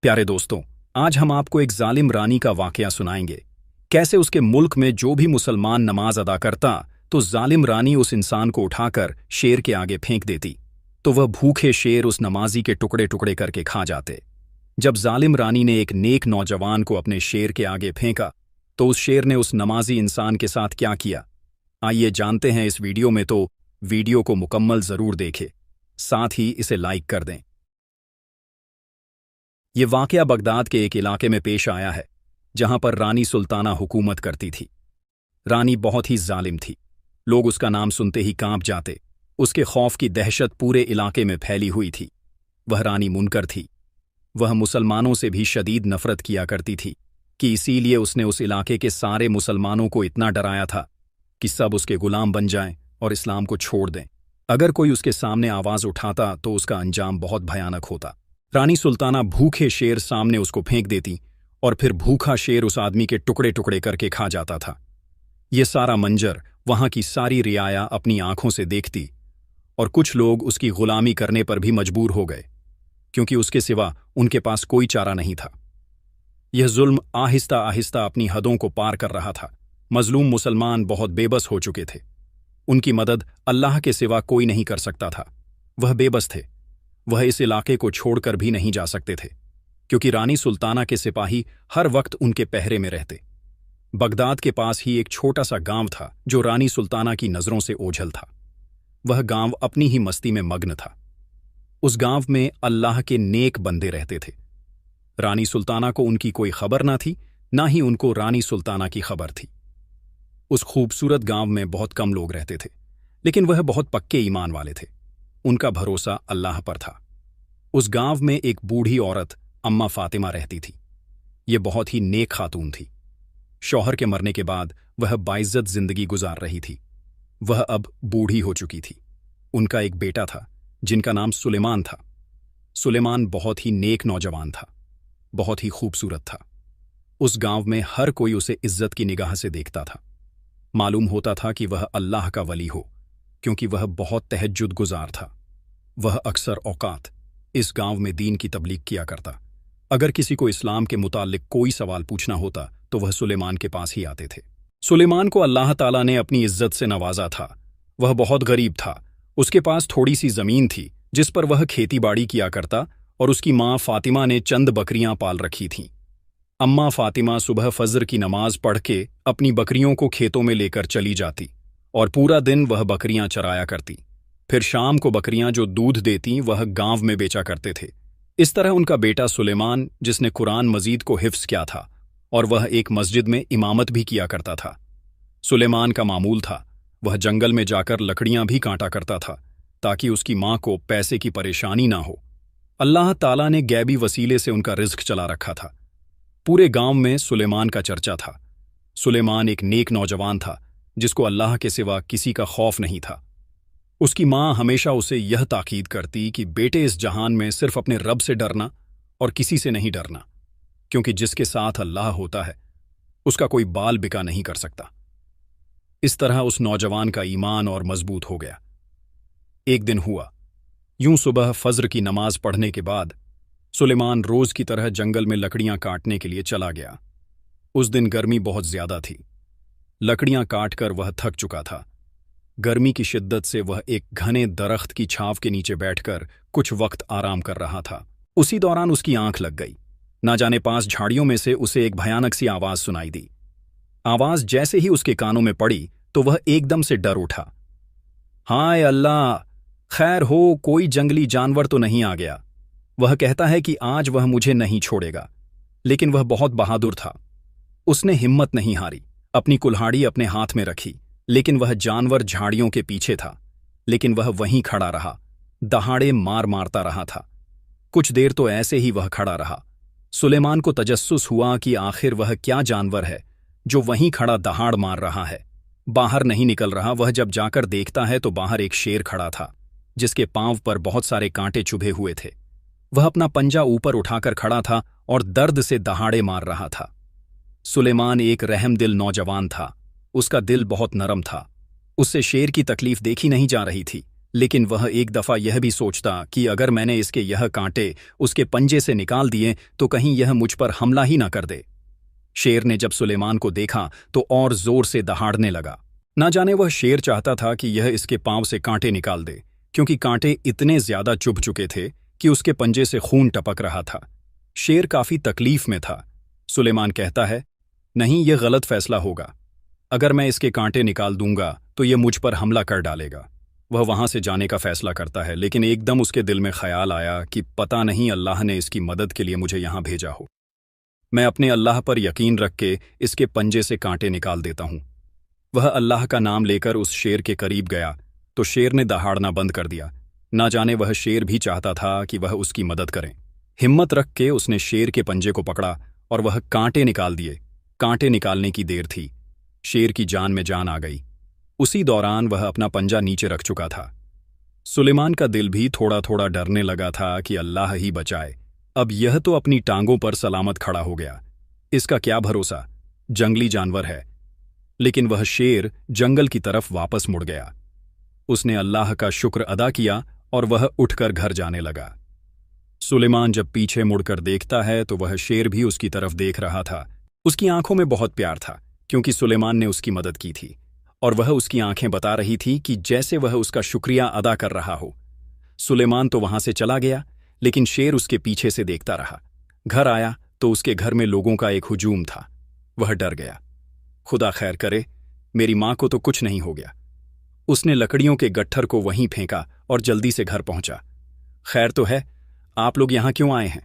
प्यारे दोस्तों, आज हम आपको एक जालिम रानी का वाकया सुनाएंगे। कैसे उसके मुल्क में जो भी मुसलमान नमाज अदा करता तो जालिम रानी उस इंसान को उठाकर शेर के आगे फेंक देती, तो वह भूखे शेर उस नमाजी के टुकड़े टुकड़े करके खा जाते। जब जालिम रानी ने एक नेक नौजवान को अपने शेर के आगे फेंका तो उस शेर ने उस नमाजी इंसान के साथ क्या किया, आइए जानते हैं इस वीडियो में। तो वीडियो को मुकम्मल जरूर देखें, साथ ही इसे लाइक कर दें। ये वाकया बगदाद के एक इलाके में पेश आया है जहां पर रानी सुल्ताना हुकूमत करती थी। रानी बहुत ही जालिम थी, लोग उसका नाम सुनते ही कांप जाते। उसके खौफ की दहशत पूरे इलाके में फैली हुई थी। वह रानी मुनकर थी। वह मुसलमानों से भी शदीद नफरत किया करती थी कि इसीलिए उसने उस इलाके के सारे मुसलमानों को इतना डराया था कि सब उसके गुलाम बन जाएं और इस्लाम को छोड़ दें। अगर कोई उसके सामने आवाज उठाता तो उसका अंजाम बहुत भयानक होता। रानी सुल्ताना भूखे शेर सामने उसको फेंक देती और फिर भूखा शेर उस आदमी के टुकड़े टुकड़े करके खा जाता था। ये सारा मंजर वहां की सारी रियाया अपनी आंखों से देखती और कुछ लोग उसकी गुलामी करने पर भी मजबूर हो गए, क्योंकि उसके सिवा उनके पास कोई चारा नहीं था। यह जुल्म आहिस्ता आहिस्ता अपनी हदों को पार कर रहा था। मजलूम मुसलमान बहुत बेबस हो चुके थे। उनकी मदद अल्लाह के सिवा कोई नहीं कर सकता था। वह बेबस थे। वह इस इलाके को छोड़कर भी नहीं जा सकते थे, क्योंकि रानी सुल्ताना के सिपाही हर वक्त उनके पहरे में रहते। बगदाद के पास ही एक छोटा सा गांव था जो रानी सुल्ताना की नजरों से ओझल था। वह गांव अपनी ही मस्ती में मग्न था। उस गांव में अल्लाह के नेक बंदे रहते थे। रानी सुल्ताना को उनकी कोई खबर ना थी, ना ही उनको रानी सुल्ताना की खबर थी। उस खूबसूरत गांव में बहुत कम लोग रहते थे, लेकिन वह बहुत पक्के ईमान वाले थे। उनका भरोसा अल्लाह पर था। उस गांव में एक बूढ़ी औरत अम्मा फातिमा रहती थी। ये बहुत ही नेक खातून थी। शौहर के मरने के बाद वह बाइज्जत जिंदगी गुजार रही थी। वह अब बूढ़ी हो चुकी थी। उनका एक बेटा था जिनका नाम सुलेमान था। सुलेमान बहुत ही नेक नौजवान था, बहुत ही खूबसूरत था। उस गांव में हर कोई उसे इज्जत की निगाह से देखता था। मालूम होता था कि वह अल्लाह का वली हो, क्योंकि वह बहुत तहज्जुद गुजार था। वह अक्सर औकात इस गांव में दीन की तबलीग किया करता। अगर किसी को इस्लाम के मुताल्लिक कोई सवाल पूछना होता तो वह सुलेमान के पास ही आते थे। सुलेमान को अल्लाह ताला ने अपनी इज्जत से नवाजा था। वह बहुत गरीब था। उसके पास थोड़ी सी जमीन थी जिस पर वह खेती बाड़ी किया करता, और उसकी माँ फातिमा ने चंद बकरियां पाल रखी थीं। अम्मा फातिमा सुबह फजर की नमाज पढ़ के अपनी बकरियों को खेतों में लेकर चली जाती और पूरा दिन वह बकरियां चराया करती। फिर शाम को बकरियां जो दूध देती वह गांव में बेचा करते थे। इस तरह उनका बेटा सुलेमान, जिसने कुरान मजीद को हिफ्ज किया था और वह एक मस्जिद में इमामत भी किया करता था। सुलेमान का मामूल था, वह जंगल में जाकर लकड़ियां भी काटा करता था ताकि उसकी मां को पैसे की परेशानी ना हो। अल्लाह ताला ने गैबी वसीले से उनका रिज्क चला रखा था। पूरे गांव में सुलेमान का चर्चा था। सुलेमान एक नेक नौजवान था जिसको अल्लाह के सिवा किसी का खौफ नहीं था। उसकी मां हमेशा उसे यह ताकीद करती कि बेटे, इस जहान में सिर्फ अपने रब से डरना और किसी से नहीं डरना, क्योंकि जिसके साथ अल्लाह होता है उसका कोई बाल बिका नहीं कर सकता। इस तरह उस नौजवान का ईमान और मजबूत हो गया। एक दिन हुआ यूं, सुबह फज्र की नमाज पढ़ने के बाद सुलेमान रोज की तरह जंगल में लकड़ियां काटने के लिए चला गया। उस दिन गर्मी बहुत ज्यादा थी। लकड़ियां काटकर वह थक चुका था। गर्मी की शिद्दत से वह एक घने दरख्त की छांव के नीचे बैठकर कुछ वक्त आराम कर रहा था। उसी दौरान उसकी आंख लग गई। ना जाने पास झाड़ियों में से उसे एक भयानक सी आवाज सुनाई दी। आवाज जैसे ही उसके कानों में पड़ी तो वह एकदम से डर उठा। हाय अल्लाह, खैर हो, कोई जंगली जानवर तो नहीं आ गया। वह कहता है कि आज वह मुझे नहीं छोड़ेगा। लेकिन वह बहुत बहादुर था। उसने हिम्मत नहीं हारी, अपनी कुल्हाड़ी अपने हाथ में रखी। लेकिन वह जानवर झाड़ियों के पीछे था, लेकिन वह वहीं खड़ा रहा, दहाड़े मार मारता रहा था। कुछ देर तो ऐसे ही वह खड़ा रहा। सुलेमान को तजस्सुस हुआ कि आखिर वह क्या जानवर है जो वहीं खड़ा दहाड़ मार रहा है, बाहर नहीं निकल रहा। वह जब जाकर देखता है तो बाहर एक शेर खड़ा था जिसके पांव पर बहुत सारे कांटे चुभे हुए थे। वह अपना पंजा ऊपर उठाकर खड़ा था और दर्द से दहाड़े मार रहा था। सुलेमान एक रहमदिल नौजवान था। उसका दिल बहुत नरम था। उससे शेर की तकलीफ देखी नहीं जा रही थी, लेकिन वह एक दफ़ा यह भी सोचता कि अगर मैंने इसके यह कांटे उसके पंजे से निकाल दिए तो कहीं यह मुझ पर हमला ही ना कर दे। शेर ने जब सुलेमान को देखा तो और जोर से दहाड़ने लगा। ना जाने वह शेर चाहता था कि यह इसके पांव से कांटे निकाल दे, क्योंकि कांटे इतने ज्यादा चुभ चुके थे कि उसके पंजे से खून टपक रहा था। शेर काफी तकलीफ में था। सुलेमान कहता है, नहीं, यह गलत फैसला होगा। अगर मैं इसके कांटे निकाल दूंगा तो यह मुझ पर हमला कर डालेगा। वह वहां से जाने का फैसला करता है, लेकिन एकदम उसके दिल में ख्याल आया कि पता नहीं अल्लाह ने इसकी मदद के लिए मुझे यहां भेजा हो। मैं अपने अल्लाह पर यकीन रख के इसके पंजे से कांटे निकाल देता हूं। वह अल्लाह का नाम लेकर उस शेर के करीब गया तो शेर ने दहाड़ना बंद कर दिया। ना जाने वह शेर भी चाहता था कि वह उसकी मदद करे। हिम्मत रख के उसने शेर के पंजे को पकड़ा और वह कांटे निकाल दिए। कांटे निकालने की देर थी, शेर की जान में जान आ गई। उसी दौरान वह अपना पंजा नीचे रख चुका था। सुलेमान का दिल भी थोड़ा थोड़ा डरने लगा था कि अल्लाह ही बचाए। अब यह तो अपनी टांगों पर सलामत खड़ा हो गया, इसका क्या भरोसा, जंगली जानवर है। लेकिन वह शेर जंगल की तरफ वापस मुड़ गया। उसने अल्लाह का शुक्र अदा किया और वह उठकर घर जाने लगा। सुलेमान जब पीछे मुड़कर देखता है तो वह शेर भी उसकी तरफ देख रहा था। उसकी आंखों में बहुत प्यार था, क्योंकि सुलेमान ने उसकी मदद की थी और वह उसकी आंखें बता रही थी कि जैसे वह उसका शुक्रिया अदा कर रहा हो। सुलेमान तो वहां से चला गया, लेकिन शेर उसके पीछे से देखता रहा। घर आया तो उसके घर में लोगों का एक हुजूम था। वह डर गया। खुदा खैर करे, मेरी मां को तो कुछ नहीं हो गया। उसने लकड़ियों के गट्ठर को वहीं फेंका और जल्दी से घर पहुंचा। खैर तो है, आप लोग यहां क्यों आए हैं?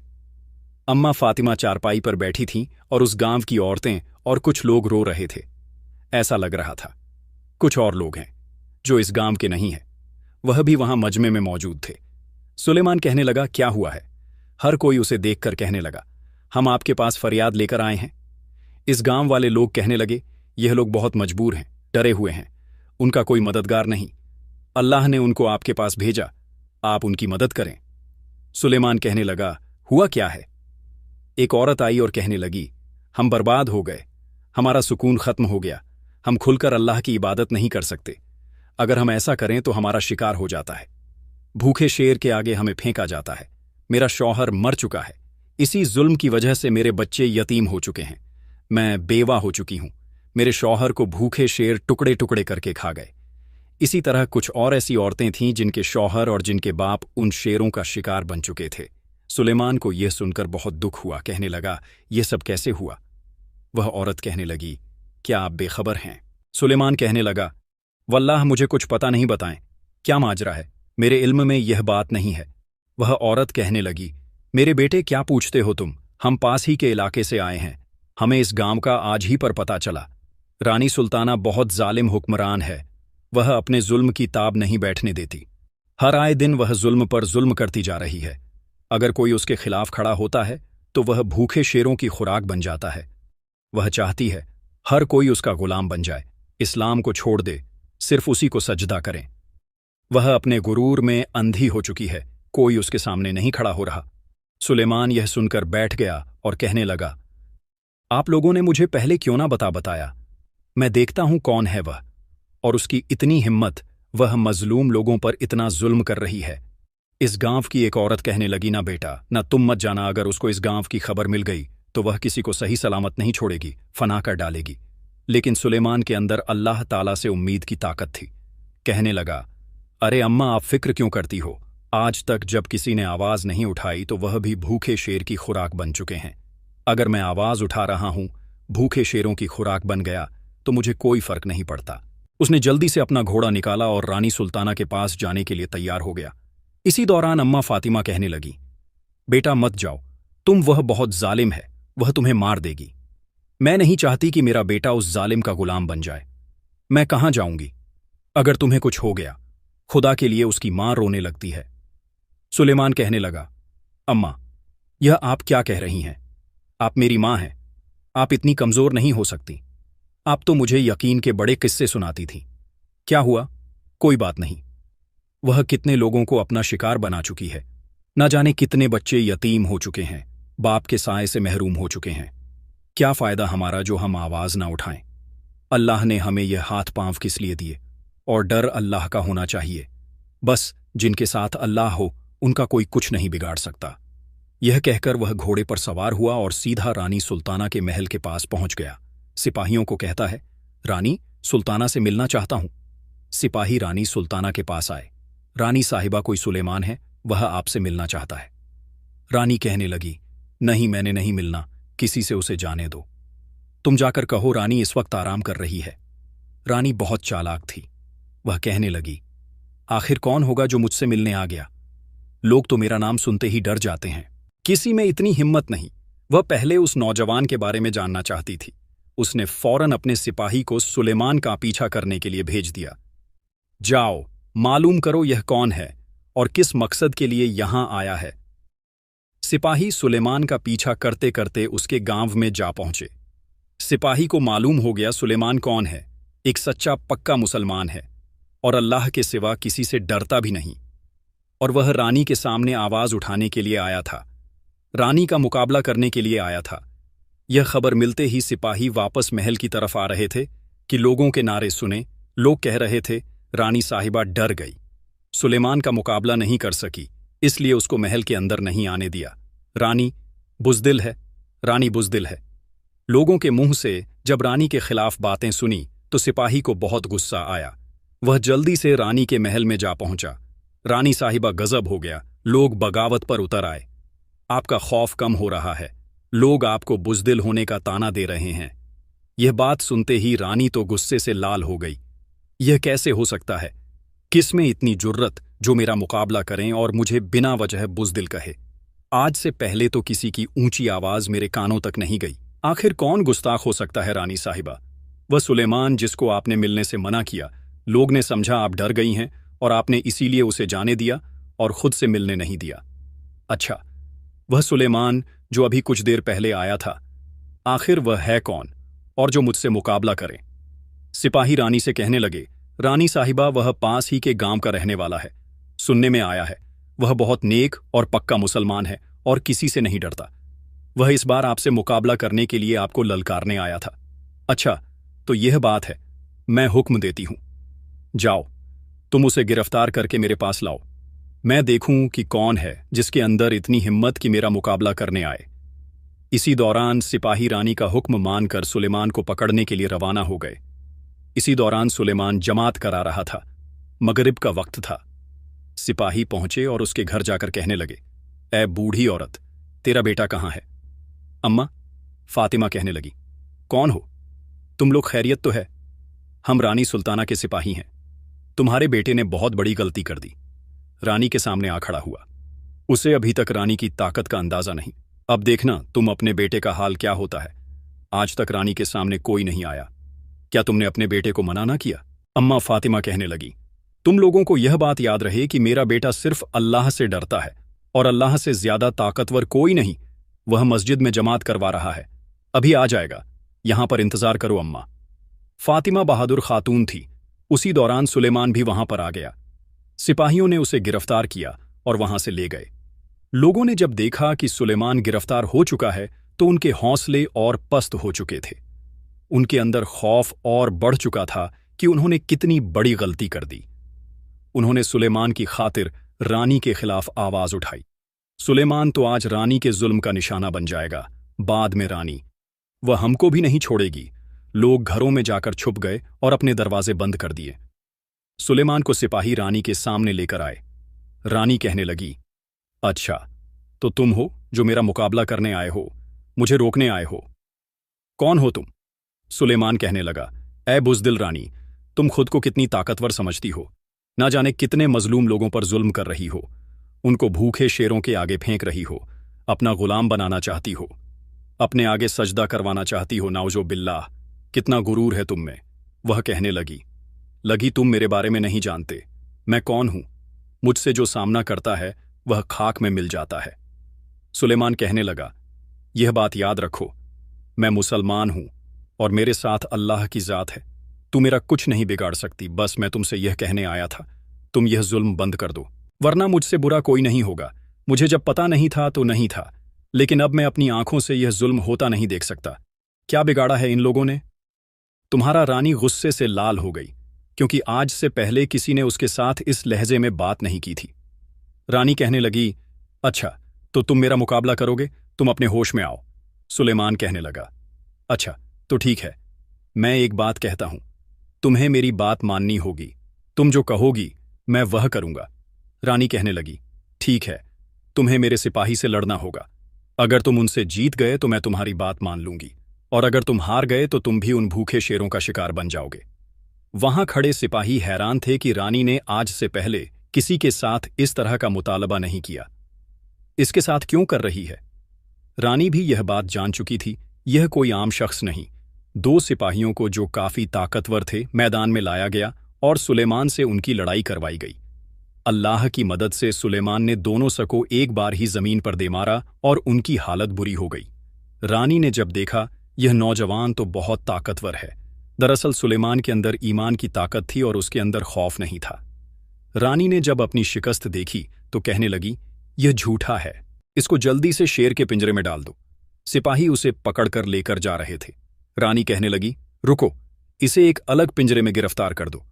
अम्मा फातिमा चारपाई पर बैठी थीं और उस गांव की औरतें और कुछ लोग रो रहे थे। ऐसा लग रहा था कुछ और लोग हैं जो इस गांव के नहीं हैं। वह भी वहां मजमे में मौजूद थे। सुलेमान कहने लगा, क्या हुआ है? हर कोई उसे देखकर कहने लगा, हम आपके पास फरियाद लेकर आए हैं। इस गांव वाले लोग कहने लगे, यह लोग बहुत मजबूर हैं, डरे हुए हैं, उनका कोई मददगार नहीं। अल्लाह ने उनको आपके पास भेजा, आप उनकी मदद करें। सुलेमान कहने लगा, हुआ क्या है? एक औरत आई और कहने लगी, हम बर्बाद हो गए, हमारा सुकून खत्म हो गया, हम खुलकर अल्लाह की इबादत नहीं कर सकते। अगर हम ऐसा करें तो हमारा शिकार हो जाता है। भूखे शेर के आगे हमें फेंका जाता है। मेरा शौहर मर चुका है। इसी जुल्म की वजह से मेरे बच्चे यतीम हो चुके हैं। मैं बेवा हो चुकी हूं। मेरे शौहर को भूखे शेर टुकड़े टुकड़े करके खा गए। इसी तरह कुछ और ऐसी औरतें थीं जिनके शौहर और जिनके बाप उन शेरों का शिकार बन चुके थे। सुलेमान को यह सुनकर बहुत दुख हुआ। कहने लगा, यह सब कैसे हुआ? वह औरत कहने लगी, क्या आप बेखबर हैं? सुलेमान कहने लगा, वल्लाह मुझे कुछ पता नहीं, बताएं क्या माजरा है, मेरे इल्म में यह बात नहीं है। वह औरत कहने लगी, मेरे बेटे क्या पूछते हो तुम, हम पास ही के इलाके से आए हैं। हमें इस गांव का आज ही पर पता चला। रानी सुल्ताना बहुत जालिम हुक्मरान है। वह अपने जुल्म की ताब नहीं बैठने देती। हर आए दिन वह जुल्म पर जुल्म करती जा रही है। अगर कोई उसके खिलाफ खड़ा होता है तो वह भूखे शेरों की खुराक बन जाता है। वह चाहती है हर कोई उसका गुलाम बन जाए, इस्लाम को छोड़ दे, सिर्फ उसी को सजदा करें। वह अपने गुरूर में अंधी हो चुकी है, कोई उसके सामने नहीं खड़ा हो रहा। सुलेमान यह सुनकर बैठ गया और कहने लगा, आप लोगों ने मुझे पहले क्यों ना बताया? मैं देखता हूं कौन है वह, और उसकी इतनी हिम्मत, वह मजलूम लोगों पर इतना जुल्म कर रही है। इस गांव की एक औरत कहने लगी, ना बेटा, ना तुम मत जाना। अगर उसको इस गांव की खबर मिल गई तो वह किसी को सही सलामत नहीं छोड़ेगी, फना कर डालेगी। लेकिन सुलेमान के अंदर अल्लाह ताला से उम्मीद की ताकत थी। कहने लगा, अरे अम्मा, आप फिक्र क्यों करती हो? आज तक जब किसी ने आवाज नहीं उठाई तो वह भी भूखे शेर की खुराक बन चुके हैं। अगर मैं आवाज उठा रहा हूं, भूखे शेरों की खुराक बन गया तो मुझे कोई फर्क नहीं पड़ता। उसने जल्दी से अपना घोड़ा निकाला और रानी सुल्ताना के पास जाने के लिए तैयार हो गया। इसी दौरान अम्मा फातिमा कहने लगी, बेटा मत जाओ, वह बहुत जालिम है, वह तुम्हें मार देगी। मैं नहीं चाहती कि मेरा बेटा उस जालिम का गुलाम बन जाए। मैं कहां जाऊंगी? अगर तुम्हें कुछ हो गया, खुदा के लिए उसकी मां रोने लगती है। सुलेमान कहने लगा, अम्मा, यह आप क्या कह रही हैं? आप मेरी मां हैं, आप इतनी कमजोर नहीं हो सकती। आप तो मुझे यकीन के बड़े किस्से सुनाती थीं। क्या हुआ? कोई बात नहीं। वह कितने लोगों को अपना शिकार बना चुकी है। न जाने कितने बच्चे यतीम हो चुके हैं, बाप के साए से महरूम हो चुके हैं। क्या फायदा हमारा जो हम आवाज ना उठाएं? अल्लाह ने हमें यह हाथ पांव किस लिए दिए? और डर अल्लाह का होना चाहिए। बस जिनके साथ अल्लाह हो उनका कोई कुछ नहीं बिगाड़ सकता। यह कहकर वह घोड़े पर सवार हुआ और सीधा रानी सुल्ताना के महल के पास पहुंच गया। सिपाहियों को कहता है, रानी सुल्ताना से मिलना चाहता हूं। सिपाही रानी सुल्ताना के पास आए। रानी साहिबा, कोई सुलेमान है, वह आपसे मिलना चाहता है। रानी कहने लगी, नहीं, मैंने नहीं मिलना, किसी से उसे जाने दो। तुम जाकर कहो रानी इस वक्त आराम कर रही है। रानी बहुत चालाक थी। वह कहने लगी, आखिर कौन होगा जो मुझसे मिलने आ गया? लोग तो मेरा नाम सुनते ही डर जाते हैं। किसी में इतनी हिम्मत नहीं। वह पहले उस नौजवान के बारे में जानना चाहती थी। उसने फौरन अपने सिपाही को सुलेमान का पीछा करने के लिए भेज दिया। जाओ, मालूम करो यह कौन है और किस मकसद के लिए यहां आया है। सिपाही सुलेमान का पीछा करते करते उसके गांव में जा पहुंचे। सिपाही को मालूम हो गया सुलेमान कौन है। एक सच्चा पक्का मुसलमान है और अल्लाह के सिवा किसी से डरता भी नहीं। और वह रानी के सामने आवाज उठाने के लिए आया था, रानी का मुकाबला करने के लिए आया था। यह खबर मिलते ही सिपाही वापस महल की तरफ आ रहे थे कि लोगों के नारे सुने। लोग कह रहे थे, रानी साहिबा डर गई, सुलेमान का मुकाबला नहीं कर सकी, इसलिए उसको महल के अंदर नहीं आने दिया। रानी बुज़दिल है, रानी बुज़दिल है। लोगों के मुंह से जब रानी के खिलाफ बातें सुनी तो सिपाही को बहुत गुस्सा आया। वह जल्दी से रानी के महल में जा पहुंचा। रानी साहिबा गजब हो गया। लोग बगावत पर उतर आए। आपका खौफ कम हो रहा है, लोग आपको बुज़दिल होने का ताना दे रहे हैं। यह बात सुनते ही रानी तो गुस्से से लाल हो गई। यह कैसे हो सकता है? किसमें इतनी जुर्रत जो मेरा मुकाबला करें और मुझे बिना वजह बुज़दिल कहे? आज से पहले तो किसी की ऊंची आवाज मेरे कानों तक नहीं गई। आखिर कौन गुस्ताख हो सकता है रानी साहिबा? वह सुलेमान जिसको आपने मिलने से मना किया। लोग ने समझा आप डर गई हैं और आपने इसीलिए उसे जाने दिया और खुद से मिलने नहीं दिया। अच्छा, वह सुलेमान जो अभी कुछ देर पहले आया था, आखिर वह है कौन और जो मुझसे मुकाबला करे? सिपाही रानी से कहने लगे, रानी साहिबा वह पास ही के गांव का रहने वाला है। सुनने में आया है वह बहुत नेक और पक्का मुसलमान है और किसी से नहीं डरता। वह इस बार आपसे मुकाबला करने के लिए आपको ललकारने आया था। अच्छा, तो यह बात है, मैं हुक्म देती हूं, जाओ तुम उसे गिरफ्तार करके मेरे पास लाओ। मैं देखूं कि कौन है जिसके अंदर इतनी हिम्मत कि मेरा मुकाबला करने आए। इसी दौरान सिपाही रानी का हुक्म मानकर सुलेमान को पकड़ने के लिए रवाना हो गए। इसी दौरान सुलेमान जमात करा रहा था। मगरिब का वक्त था। सिपाही पहुंचे और उसके घर जाकर कहने लगे, ऐ बूढ़ी औरत, तेरा बेटा कहाँ है? अम्मा, फातिमा कहने लगी, कौन हो तुम लोग? खैरियत तो है? हम रानी सुल्ताना के सिपाही हैं। तुम्हारे बेटे ने बहुत बड़ी गलती कर दी। रानी के सामने आ खड़ा हुआ। उसे अभी तक रानी की ताकत का अंदाजा नहीं। अब देखना तुम अपने बेटे का हाल क्या होता है। आज तक रानी के सामने कोई नहीं आया। क्या तुमने अपने बेटे को मना ना किया? अम्मा फातिमा कहने लगी, तुम लोगों को यह बात याद रहे कि मेरा बेटा सिर्फ अल्लाह से डरता है और अल्लाह से ज्यादा ताकतवर कोई नहीं। वह मस्जिद में जमात करवा रहा है, अभी आ जाएगा, यहां पर इंतजार करो अम्मा। फातिमा बहादुर खातून थी। उसी दौरान सुलेमान भी वहां पर आ गया। सिपाहियों ने उसे गिरफ्तार किया और वहां से ले गए। लोगों ने जब देखा कि सुलेमान गिरफ्तार हो चुका है तो उनके हौसले और पस्त हो चुके थे। उनके अंदर खौफ और बढ़ चुका था कि उन्होंने कितनी बड़ी गलती कर दी। उन्होंने सुलेमान की खातिर रानी के खिलाफ आवाज उठाई। सुलेमान तो आज रानी के जुल्म का निशाना बन जाएगा। बाद में रानी, वह हमको भी नहीं छोड़ेगी। लोग घरों में जाकर छुप गए और अपने दरवाजे बंद कर दिए। सुलेमान को सिपाही रानी के सामने लेकर आए। रानी कहने लगी, अच्छा, तो तुम हो जो मेरा मुकाबला करने आए हो, मुझे रोकने आए हो। कौन हो तुम? सुलेमान कहने लगा, ऐ बुज़दिल रानी, तुम खुद को कितनी ताकतवर समझती हो। ना जाने कितने मजलूम लोगों पर जुल्म कर रही हो, उनको भूखे शेरों के आगे फेंक रही हो, अपना गुलाम बनाना चाहती हो, अपने आगे सजदा करवाना चाहती हो। नाउजो बिल्लाह, कितना गुरूर है तुम में। वह कहने लगी तुम मेरे बारे में नहीं जानते। मैं कौन हूं? मुझसे जो सामना करता है वह खाक में मिल जाता है। सुलेमान कहने लगा, यह बात याद रखो, मैं मुसलमान हूं और मेरे साथ अल्लाह की जात है। तू मेरा कुछ नहीं बिगाड़ सकती। बस मैं तुमसे यह कहने आया था, तुम यह जुल्म बंद कर दो, वरना मुझसे बुरा कोई नहीं होगा। मुझे जब पता नहीं था तो नहीं था, लेकिन अब मैं अपनी आंखों से यह जुल्म होता नहीं देख सकता। क्या बिगाड़ा है इन लोगों ने? तुम्हारा रानी गुस्से से लाल हो गई। क्योंकि आज से पहले किसी ने उसके साथ इस लहजे में बात नहीं की थी। रानी कहने लगी, अच्छा, तो तुम मेरा मुकाबला करोगे? तुम अपने होश में आओ। सुलेमान कहने लगा, अच्छा, तो ठीक है, मैं एक बात कहता हूं, तुम्हें मेरी बात माननी होगी। तुम जो कहोगी मैं वह करूंगा। रानी कहने लगी, ठीक है, तुम्हें मेरे सिपाही से लड़ना होगा। अगर तुम उनसे जीत गए तो मैं तुम्हारी बात मान लूंगी, और अगर तुम हार गए तो तुम भी उन भूखे शेरों का शिकार बन जाओगे। वहां खड़े सिपाही हैरान थे कि रानी ने आज से पहले किसी के साथ इस तरह का मुतालबा नहीं किया। इसके साथ क्यों कर रही है? रानी भी यह बात जान चुकी थी, यह कोई आम शख्स नहीं। दो सिपाहियों को, जो काफी ताकतवर थे, मैदान में लाया गया और सुलेमान से उनकी लड़ाई करवाई गई। अल्लाह की मदद से सुलेमान ने दोनों सको एक बार ही जमीन पर दे मारा और उनकी हालत बुरी हो गई। रानी ने जब देखा यह नौजवान तो बहुत ताकतवर है, दरअसल सुलेमान के अंदर ईमान की ताकत थी और उसके अंदर खौफ नहीं था। रानी ने जब अपनी शिकस्त देखी तो कहने लगी, यह झूठा है, इसको जल्दी से शेर के पिंजरे में डाल दो। सिपाही उसे पकड़कर लेकर जा रहे थे। रानी कहने लगी, रुको, इसे एक अलग पिंजरे में गिरफ्तार कर दो।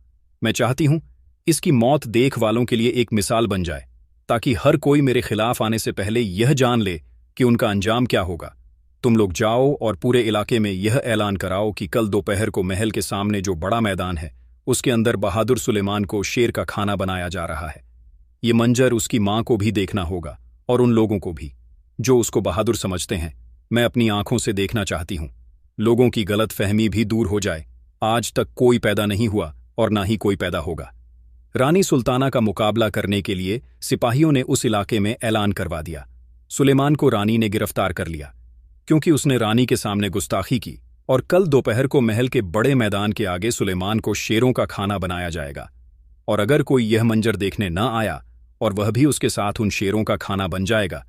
मैं चाहती हूं इसकी मौत देख वालों के लिए एक मिसाल बन जाए, ताकि हर कोई मेरे खिलाफ आने से पहले यह जान ले कि उनका अंजाम क्या होगा। तुम लोग जाओ और पूरे इलाके में यह ऐलान कराओ कि कल दोपहर को महल के सामने जो बड़ा मैदान है, उसके अंदर बहादुर सुलेमान को शेर का खाना बनाया जा रहा है। ये मंजर उसकी मां को भी देखना होगा और उन लोगों को भी जो उसको बहादुर समझते हैं। मैं अपनी आंखों से देखना चाहती हूं, लोगों की गलत फहमी भी दूर हो जाए। आज तक कोई पैदा नहीं हुआ और ना ही कोई पैदा होगा। रानी सुल्ताना का मुकाबला करने के लिए सिपाहियों ने उस इलाके में ऐलान करवा दिया। सुलेमान को रानी ने गिरफ्तार कर लिया, क्योंकि उसने रानी के सामने गुस्ताखी की, और कल दोपहर को महल के बड़े मैदान के आगे सुलेमान को शेरों का खाना बनाया जाएगा। और अगर कोई यह मंजर देखने न आया और वह भी उसके साथ उन शेरों का खाना बन जाएगा,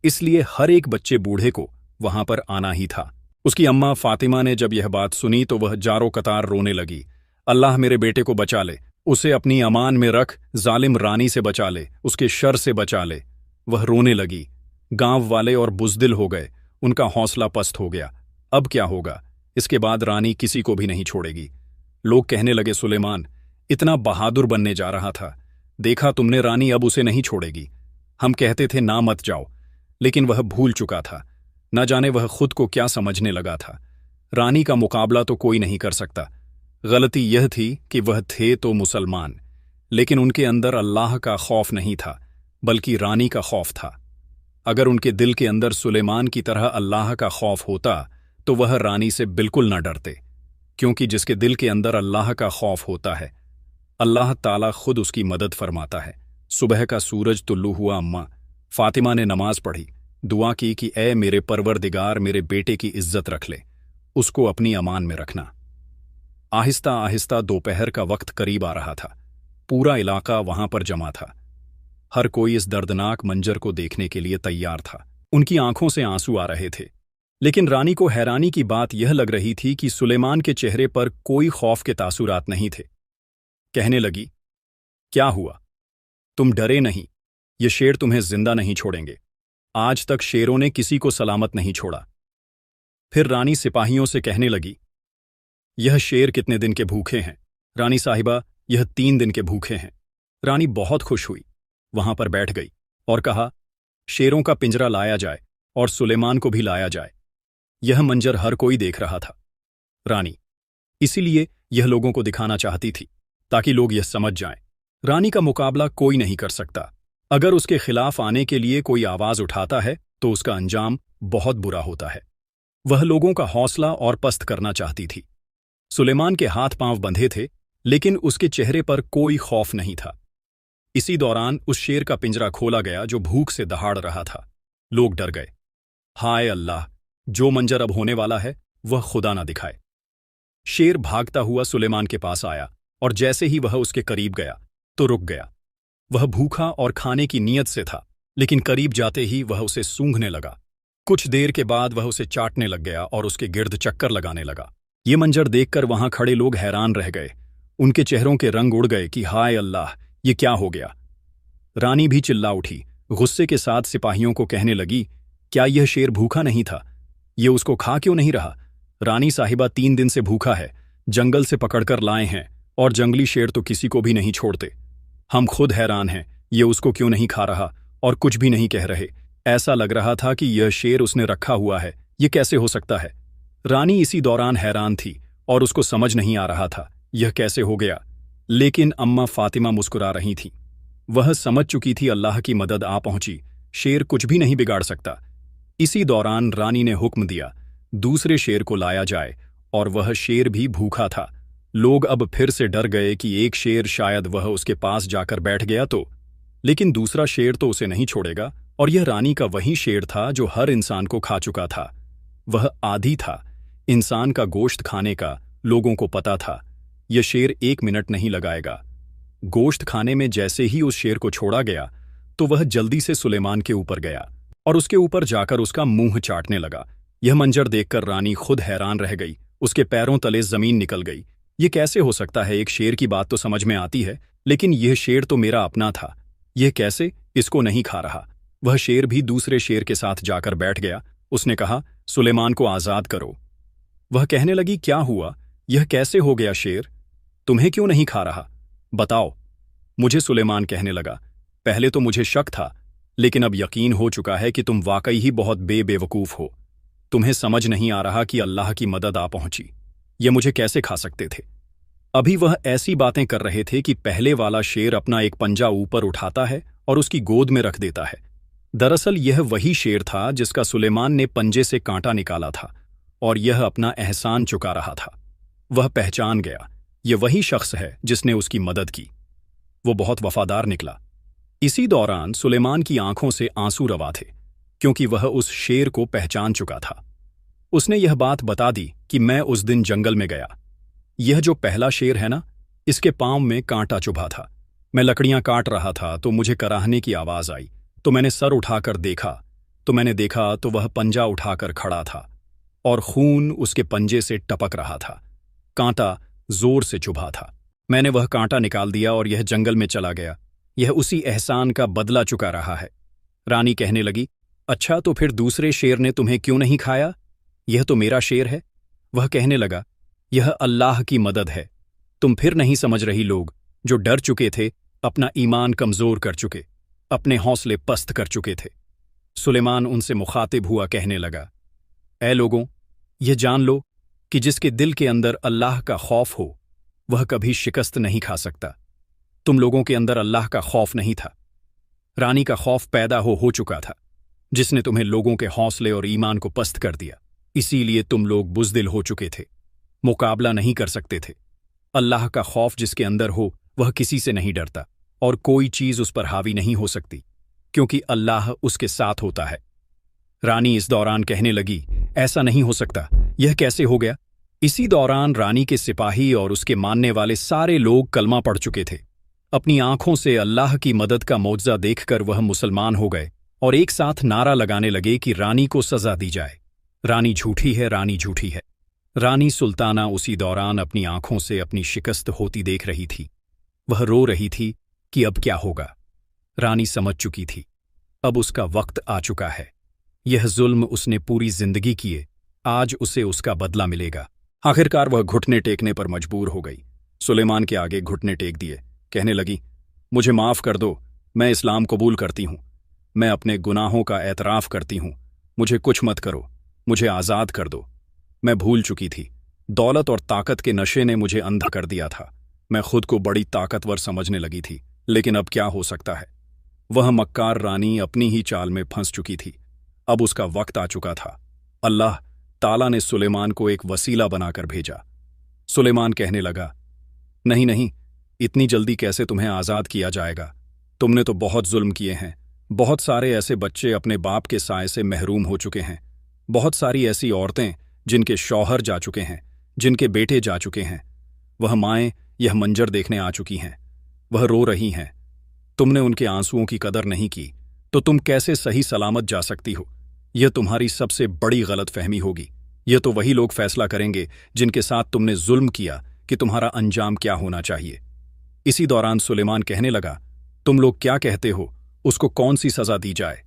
इसलिए हर एक बच्चे बूढ़े को वहां पर आना ही था। उसकी अम्मा फातिमा ने जब यह बात सुनी तो वह जारो कतार रोने लगी। अल्लाह मेरे बेटे को बचा ले, उसे अपनी अमान में रख, जालिम रानी से बचा ले, उसके शर से बचा ले। वह रोने लगी। गांव वाले और बुज़दिल हो गए, उनका हौसला पस्त हो गया। अब क्या होगा? इसके बाद रानी किसी को भी नहीं छोड़ेगी। लोग कहने लगे, सुलेमान इतना बहादुर बनने जा रहा था, देखा तुमने, रानी अब उसे नहीं छोड़ेगी। हम कहते थे ना मत जाओ, लेकिन वह भूल चुका था। न जाने वह खुद को क्या समझने लगा था। रानी का मुकाबला तो कोई नहीं कर सकता। गलती यह थी कि वह थे तो मुसलमान, लेकिन उनके अंदर अल्लाह का खौफ नहीं था, बल्कि रानी का खौफ था। अगर उनके दिल के अंदर सुलेमान की तरह अल्लाह का खौफ होता तो वह रानी से बिल्कुल न डरते, क्योंकि जिसके दिल के अंदर अल्लाह का खौफ होता है, अल्लाह ताला खुद उसकी मदद फरमाता है। सुबह का सूरज तुल्लू हुआ। अम्मा फातिमा ने नमाज पढ़ी, दुआ की कि ए मेरे परवरदिगार, मेरे बेटे की इज्जत रख ले, उसको अपनी अमान में रखना। आहिस्ता आहिस्ता दोपहर का वक्त करीब आ रहा था। पूरा इलाका वहां पर जमा था। हर कोई इस दर्दनाक मंजर को देखने के लिए तैयार था। उनकी आंखों से आंसू आ रहे थे, लेकिन रानी को हैरानी की बात यह लग रही थी कि सुलेमान के चेहरे पर कोई खौफ के तासुरात नहीं थे। कहने लगी, क्या हुआ? तुम डरे नहीं, ये शेर तुम्हें जिंदा नहीं छोड़ेंगे। आज तक शेरों ने किसी को सलामत नहीं छोड़ा। फिर रानी सिपाहियों से कहने लगी, यह शेर कितने दिन के भूखे हैं? रानी साहिबा, यह 3 दिन के भूखे हैं। रानी बहुत खुश हुई, वहां पर बैठ गई और कहा, शेरों का पिंजरा लाया जाए और सुलेमान को भी लाया जाए। यह मंजर हर कोई देख रहा था। रानी इसीलिए यह लोगों को दिखाना चाहती थी, ताकि लोग यह समझ जाएं, रानी का मुकाबला कोई नहीं कर सकता। अगर उसके खिलाफ आने के लिए कोई आवाज उठाता है तो उसका अंजाम बहुत बुरा होता है। वह लोगों का हौसला और पस्त करना चाहती थी। सुलेमान के हाथ पांव बंधे थे, लेकिन उसके चेहरे पर कोई खौफ नहीं था। इसी दौरान उस शेर का पिंजरा खोला गया जो भूख से दहाड़ रहा था। लोग डर गए। हाय अल्लाह, जो मंजर अब होने वाला है वह खुदा ना दिखाए। शेर भागता हुआ सुलेमान के पास आया और जैसे ही वह उसके करीब गया तो रुक गया। वह भूखा और खाने की नीयत से था, लेकिन करीब जाते ही वह उसे सूंघने लगा। कुछ देर के बाद वह उसे चाटने लग गया और उसके गिर्द चक्कर लगाने लगा। ये मंजर देखकर वहां खड़े लोग हैरान रह गए। उनके चेहरों के रंग उड़ गए कि हाय अल्लाह, ये क्या हो गया। रानी भी चिल्ला उठी, गुस्से के साथ सिपाहियों को कहने लगी, क्या यह शेर भूखा नहीं था? ये उसको खा क्यों नहीं रहा? रानी साहिबा 3 दिन से भूखा है, जंगल से पकड़कर लाए हैं, और जंगली शेर तो किसी को भी नहीं छोड़ते। हम खुद हैरान हैं, ये उसको क्यों नहीं खा रहा और कुछ भी नहीं कह रहे। ऐसा लग रहा था कि यह शेर उसने रखा हुआ है, ये कैसे हो सकता है। रानी इसी दौरान हैरान थी और उसको समझ नहीं आ रहा था यह कैसे हो गया। लेकिन अम्मा फातिमा मुस्कुरा रही थीं। वह समझ चुकी थी अल्लाह की मदद आ पहुंची, शेर कुछ भी नहीं बिगाड़ सकता। इसी दौरान रानी ने हुक्म दिया दूसरे शेर को लाया जाए, और वह शेर भी भूखा था। लोग अब फिर से डर गए कि एक शेर शायद वह उसके पास जाकर बैठ गया तो, लेकिन दूसरा शेर तो उसे नहीं छोड़ेगा। और यह रानी का वही शेर था जो हर इंसान को खा चुका था। वह आदी था इंसान का गोश्त खाने का, लोगों को पता था यह शेर 1 मिनट नहीं लगाएगा। गोश्त खाने में जैसे ही उस शेर को छोड़ा गया तो वह जल्दी से सुलेमान के ऊपर गया और उसके ऊपर जाकर उसका मुंह चाटने लगा। यह मंजर देखकर रानी खुद हैरान रह गई, उसके पैरों तले जमीन निकल गई। ये कैसे हो सकता है? एक शेर की बात तो समझ में आती है, लेकिन यह शेर तो मेरा अपना था, यह कैसे इसको नहीं खा रहा? वह शेर भी दूसरे शेर के साथ जाकर बैठ गया। उसने कहा, सुलेमान को आजाद करो। वह कहने लगी, क्या हुआ? यह कैसे हो गया शेर? तुम्हें क्यों नहीं खा रहा? बताओ मुझे। सुलेमान कहने लगा, पहले तो मुझे शक था, लेकिन अब यकीन हो चुका है कि तुम वाकई ही बहुत बेवकूफ हो। तुम्हें समझ नहीं आ रहा कि अल्लाह की मदद आ पहुंची, ये मुझे कैसे खा सकते थे? अभी वह ऐसी बातें कर रहे थे कि पहले वाला शेर अपना एक पंजा ऊपर उठाता है और उसकी गोद में रख देता है। दरअसल यह वही शेर था जिसका सुलेमान ने पंजे से कांटा निकाला था, और यह अपना एहसान चुका रहा था। वह पहचान गया, यह वही शख्स है जिसने उसकी मदद की। वो बहुत वफादार निकला। इसी दौरान सुलेमान की आंखों से आंसू रवा थे, क्योंकि वह उस शेर को पहचान चुका था। उसने यह बात बता दी कि मैं उस दिन जंगल में गया। यह जो पहला शेर है ना, इसके पांव में कांटा चुभा था। मैं लकड़ियां काट रहा था तो मुझे कराहने की आवाज आई, तो मैंने सर उठाकर देखा तो वह पंजा उठाकर खड़ा था और खून उसके पंजे से टपक रहा था। कांटा जोर से चुभा था। मैंने वह कांटा निकाल दिया और यह जंगल में चला गया। यह उसी एहसान का बदला चुका रहा है। रानी कहने लगी, अच्छा तो फिर दूसरे शेर ने तुम्हें क्यों नहीं खाया? यह तो मेरा शेर है। वह कहने लगा, यह अल्लाह की मदद है। तुम फिर नहीं समझ रही? लोग जो डर चुके थे, अपना ईमान कमजोर कर चुके, अपने हौसले पस्त कर चुके थे। सुलेमान उनसे मुखातिब हुआ, कहने लगा, ऐ लोगों, यह जान लो कि जिसके दिल के अंदर अल्लाह का खौफ हो वह कभी शिकस्त नहीं खा सकता। तुम लोगों के अंदर अल्लाह का खौफ नहीं था। रानी का खौफ पैदा हो चुका था, जिसने तुम्हें लोगों के हौसले और ईमान को पस्त कर दिया। इसीलिए तुम लोग बुज़दिल हो चुके थे, मुकाबला नहीं कर सकते थे। अल्लाह का खौफ जिसके अंदर हो वह किसी से नहीं डरता, और कोई चीज उस पर हावी नहीं हो सकती, क्योंकि अल्लाह उसके साथ होता है। रानी इस दौरान कहने लगी, ऐसा नहीं हो सकता, यह कैसे हो गया? इसी दौरान रानी के सिपाही और उसके मानने वाले सारे लोग कलमा पढ़ चुके थे। अपनी आंखों से अल्लाह की मदद का मौजज़ा देखकर वह मुसलमान हो गए और एक साथ नारा लगाने लगे कि रानी को सजा दी जाए। रानी झूठी है, रानी झूठी है। रानी सुल्ताना उसी दौरान अपनी आंखों से अपनी शिकस्त होती देख रही थी। वह रो रही थी कि अब क्या होगा। रानी समझ चुकी थी, अब उसका वक्त आ चुका है। यह जुल्म उसने पूरी जिंदगी किए, आज उसे उसका बदला मिलेगा। आखिरकार वह घुटने टेकने पर मजबूर हो गई। सुलेमान के आगे घुटने टेक दिए, कहने लगी, मुझे माफ कर दो, मैं इस्लाम कबूल करती हूं, मैं अपने गुनाहों का एतराफ करती हूं, मुझे कुछ मत करो, मुझे आज़ाद कर दो। मैं भूल चुकी थी, दौलत और ताकत के नशे ने मुझे अंधा कर दिया था। मैं खुद को बड़ी ताकतवर समझने लगी थी, लेकिन अब क्या हो सकता है। वह मक्कार रानी अपनी ही चाल में फंस चुकी थी। अब उसका वक्त आ चुका था। अल्लाह ताला ने सुलेमान को एक वसीला बनाकर भेजा। सुलेमान कहने लगा, नहीं नहीं, इतनी जल्दी कैसे तुम्हें आज़ाद किया जाएगा? तुमने तो बहुत जुल्म किए हैं। बहुत सारे ऐसे बच्चे अपने बाप के साए से महरूम हो चुके हैं। बहुत सारी ऐसी औरतें जिनके शौहर जा चुके हैं, जिनके बेटे जा चुके हैं। वह माएँ यह मंजर देखने आ चुकी हैं, वह रो रही हैं। तुमने उनके आंसुओं की कदर नहीं की, तो तुम कैसे सही सलामत जा सकती हो? यह तुम्हारी सबसे बड़ी गलतफहमी होगी। यह तो वही लोग फैसला करेंगे जिनके साथ तुमने जुल्म किया कि तुम्हारा अंजाम क्या होना चाहिए। इसी दौरान सुलेमान कहने लगा, तुम लोग क्या कहते हो, उसको कौन सी सजा दी जाए?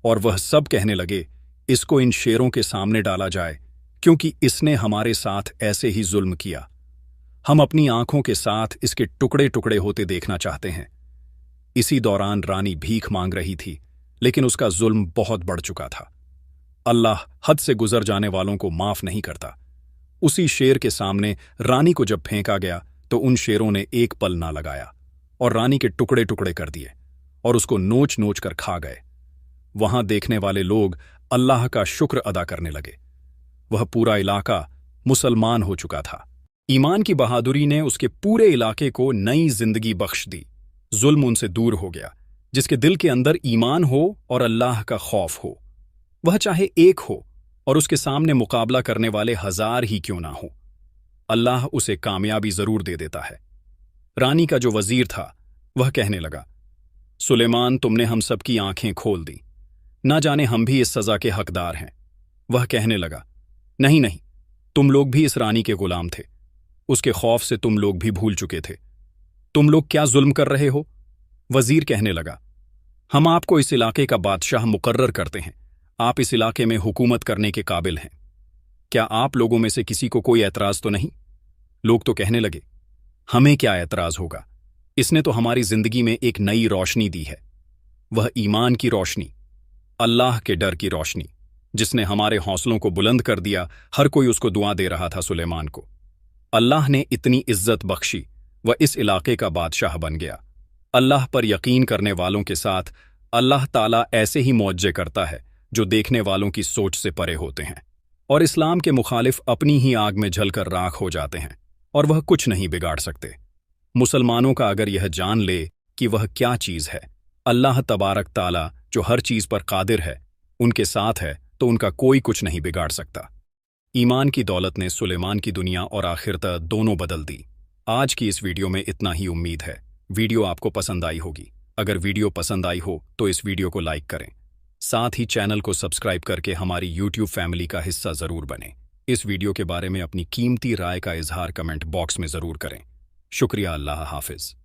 और वह सब कहने लगे, इसको इन शेरों के सामने डाला जाए, क्योंकि इसने हमारे साथ ऐसे ही जुल्म किया। हम अपनी आंखों के साथ इसके टुकड़े टुकड़े होते देखना चाहते हैं। इसी दौरान रानी भीख मांग रही थी, लेकिन उसका जुल्म बहुत बढ़ चुका था। अल्लाह हद से गुजर जाने वालों को माफ नहीं करता। उसी शेर के सामने रानी को जब फेंका गया तो उन शेरों ने एक पल ना लगाया और रानी के टुकड़े टुकड़े कर दिए और उसको नोच नोच कर खा गए। वहां देखने वाले लोग अल्लाह का शुक्र अदा करने लगे। वह पूरा इलाका मुसलमान हो चुका था। ईमान की बहादुरी ने उसके पूरे इलाके को नई जिंदगी बख्श दी। जुल्म उनसे दूर हो गया। जिसके दिल के अंदर ईमान हो और अल्लाह का खौफ हो, वह चाहे एक हो और उसके सामने मुकाबला करने वाले 1000 ही क्यों ना हो, अल्लाह उसे कामयाबी जरूर दे देता है। रानी का जो वजीर था वह कहने लगा, सुलेमान, तुमने हम सबकी आंखें खोल दी, ना जाने हम भी इस सजा के हकदार हैं। वह कहने लगा, नहीं नहीं, तुम लोग भी इस रानी के गुलाम थे। उसके खौफ से तुम लोग भी भूल चुके थे। तुम लोग क्या जुल्म कर रहे हो? वजीर कहने लगा, हम आपको इस इलाके का बादशाह मुकर्रर करते हैं। आप इस इलाके में हुकूमत करने के काबिल हैं। क्या आप लोगों में से किसी को कोई एतराज तो नहीं? लोग तो कहने लगे, हमें क्या एतराज होगा, इसने तो हमारी जिंदगी में एक नई रोशनी दी है। वह ईमान की रोशनी, अल्लाह के डर की रोशनी, जिसने हमारे हौसलों को बुलंद कर दिया। हर कोई उसको दुआ दे रहा था सुलेमान को। अल्लाह ने इतनी इज्जत बख्शी, वह इस इलाके का बादशाह बन गया। अल्लाह पर यकीन करने वालों के साथ अल्लाह ताला ऐसे ही मौजे करता है जो देखने वालों की सोच से परे होते हैं, और इस्लाम के मुखालिफ अपनी ही आग में जलकर राख हो जाते हैं और वह कुछ नहीं बिगाड़ सकते। मुसलमानों का अगर यह जान ले कि वह क्या चीज़ है, अल्लाह तबारक ताला जो हर चीज़ पर कादिर है, उनके साथ है, तो उनका कोई कुछ नहीं बिगाड़ सकता। ईमान की दौलत ने सुलेमान की दुनिया और आखिरत दोनों बदल दी। आज की इस वीडियो में इतना ही उम्मीद है वीडियो आपको पसंद आई होगी। अगर वीडियो पसंद आई हो तो इस वीडियो को लाइक करें, साथ ही चैनल को सब्सक्राइब करके हमारी YouTube फैमिली का हिस्सा जरूर बनें। इस वीडियो के बारे में अपनी कीमती राय का इजहार कमेंट बॉक्स में जरूर करें। शुक्रिया। अल्लाह हाफिज।